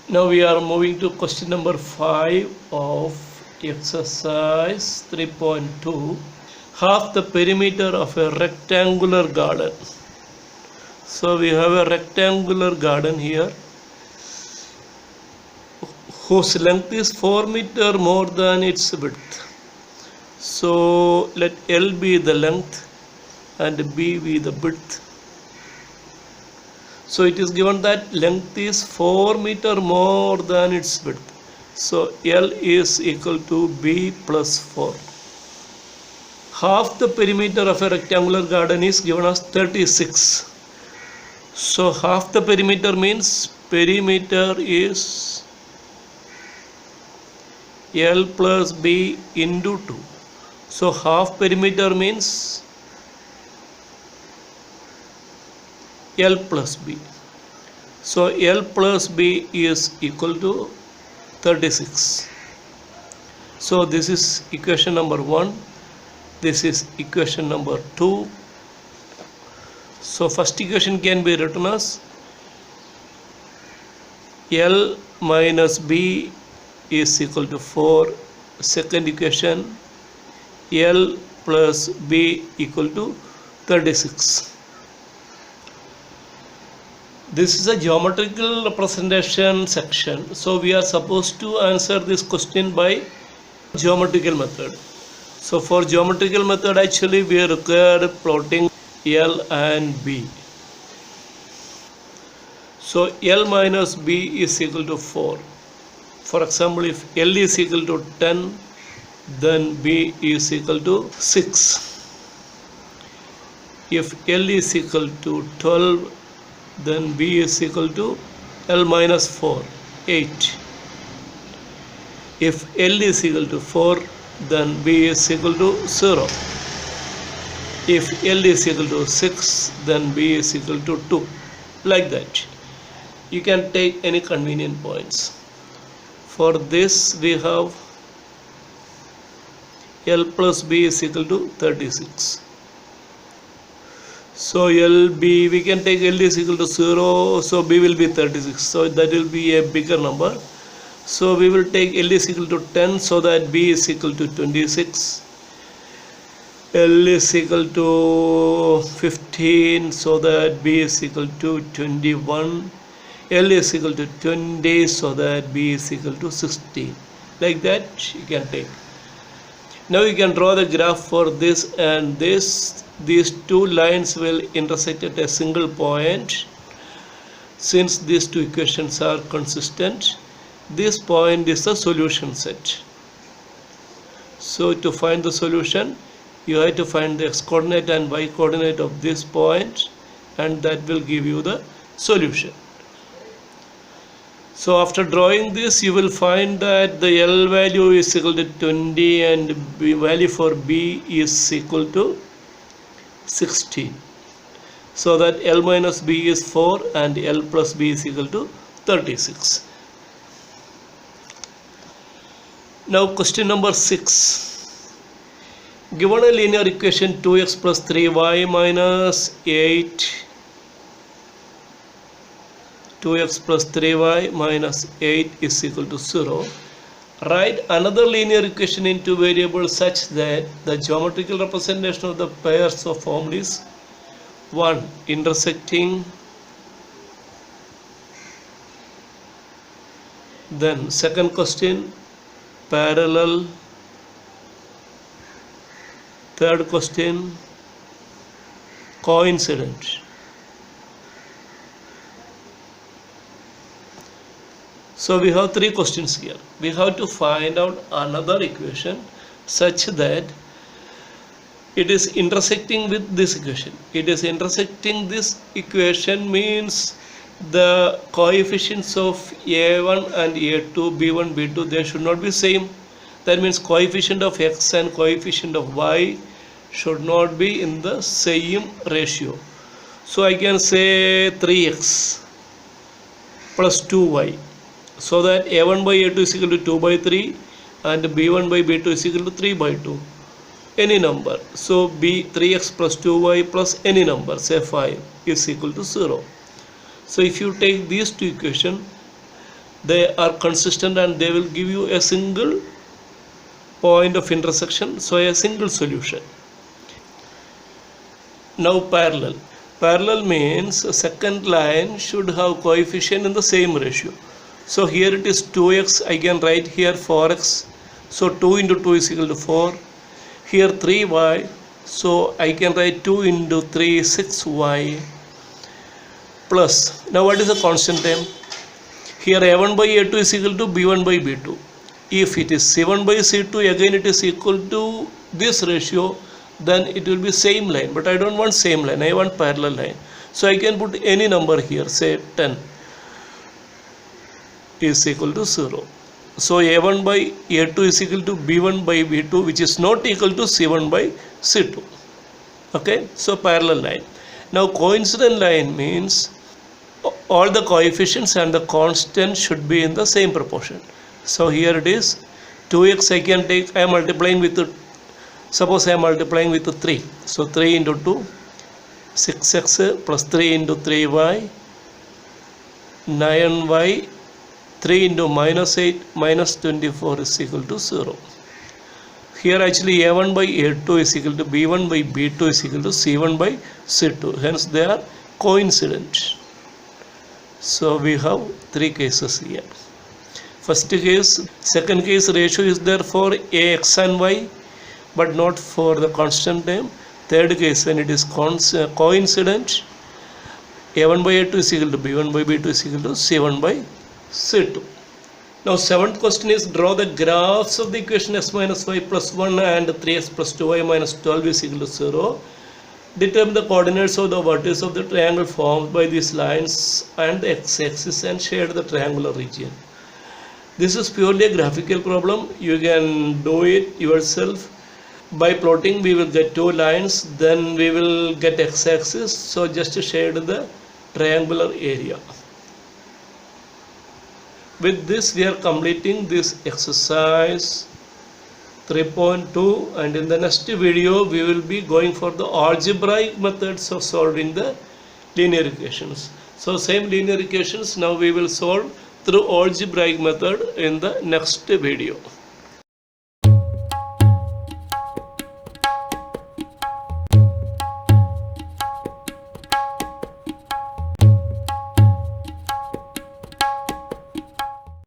Now we are moving to question number 5 of exercise 3.2. Half the perimeter of a rectangular garden. So we have a rectangular garden here whose length is 4 meter more than its width. So let L be the length and B be the width. So it is given that length is 4 meter more than its width. So L is equal to B plus 4. Half the perimeter of a rectangular garden is given as 36. So half the perimeter means perimeter is L plus B into 2. So half perimeter means L plus B. So L plus B is equal to 36. So this is equation number 1. This is equation number 2. So first equation can be written as L minus B is equal to 4. Second equation L plus B equal to 36. This is a geometrical representation section. So we are supposed to answer this question by geometrical method. So for geometrical method actually we require plotting L and B. So L minus B is equal to 4. For example, if L is equal to 10, then B is equal to 6. If L is equal to 12, then B is equal to L minus 4, 8. If L is equal to 4, then B is equal to 0. If L is equal to 6, then B is equal to 2. Like that. You can take any convenient points. For this we have L plus B is equal to 36. So LB, we can take L is equal to 0, so B will be 36, so that will be a bigger number. So we will take L is equal to 10, so that B is equal to 26. L is equal to 15, so that B is equal to 21. L is equal to 20, so that B is equal to 16. Like that you can take. Now you can draw the graph for this and this. These two lines will intersect at a single point. Since these two equations are consistent, this point is the solution set. So to find the solution, you have to find the x-coordinate and y-coordinate of this point, and that will give you the solution. So after drawing this, you will find that the L value is equal to 20 and B value for B is equal to 16. So that L minus B is 4 and L plus B is equal to 36. Now question number 6. Given a linear equation 2x plus 3y minus 8, 2x plus 3y minus 8 is equal to 0. Write another linear equation in two variables such that the geometrical representation of the pairs of formed is 1. Intersecting, then second question parallel, third question coincident. So we have three questions here. We have to find out another equation such that it is intersecting with this equation. It is intersecting this equation means the coefficients of a1 and a2, b1, b2, they should not be same. That means coefficient of x and coefficient of y should not be in the same ratio. So I can say 3x plus 2y. So that a1 by a2 is equal to 2 by 3 and b1 by b2 is equal to 3 by 2. Any number. So 3x plus 2y plus any number, say 5, is equal to 0. So if you take these two equations, they are consistent and they will give you a single point of intersection, so a single solution. Now parallel. Parallel means second line should have coefficient in the same ratio. So here it is 2x, I can write here 4x. So 2 into 2 is equal to 4. Here 3y, so I can write 2 into 3 is 6y. Plus, now what is the constant term? Here a1 by a2 is equal to b1 by b2. If it is c1 by c2, again it is equal to this ratio, then it will be same line. But I don't want same line, I want parallel line. So I can put any number here, say 10 is equal to 0. So a1 by a2 is equal to b1 by b2, which is not equal to c1 by c2. Okay, so parallel line. Now coincident line means all the coefficients and the constant should be in the same proportion. So here it is 2x, I can take, I am multiplying with, suppose I am multiplying with 3. So 3 into 2, 6x plus 3 into 3y, 9y, 3 into minus 8 minus 24 is equal to 0. Here actually a1 by a2 is equal to b1 by b2 is equal to c1 by c2. Hence they are coincident. So we have three cases here. First case, second case ratio is there for ax and y, but not for the constant term. Third case, when it is coincident, a1 by a2 is equal to b1 by b2 is equal to c1 by c2. Now seventh question is, draw the graphs of the equation s minus y plus 1 and 3s plus 2y minus 12 is equal to 0. Determine the coordinates of the vertices of the triangle formed by these lines and the x-axis and shade the triangular region. This is purely a graphical problem. You can do it yourself. By plotting we will get two lines, then we will get x-axis. So just shade the triangular area. With this we are completing this exercise 3.2, and in the next video we will be going for the algebraic methods of solving the linear equations. So same linear equations now we will solve through algebraic method in the next video.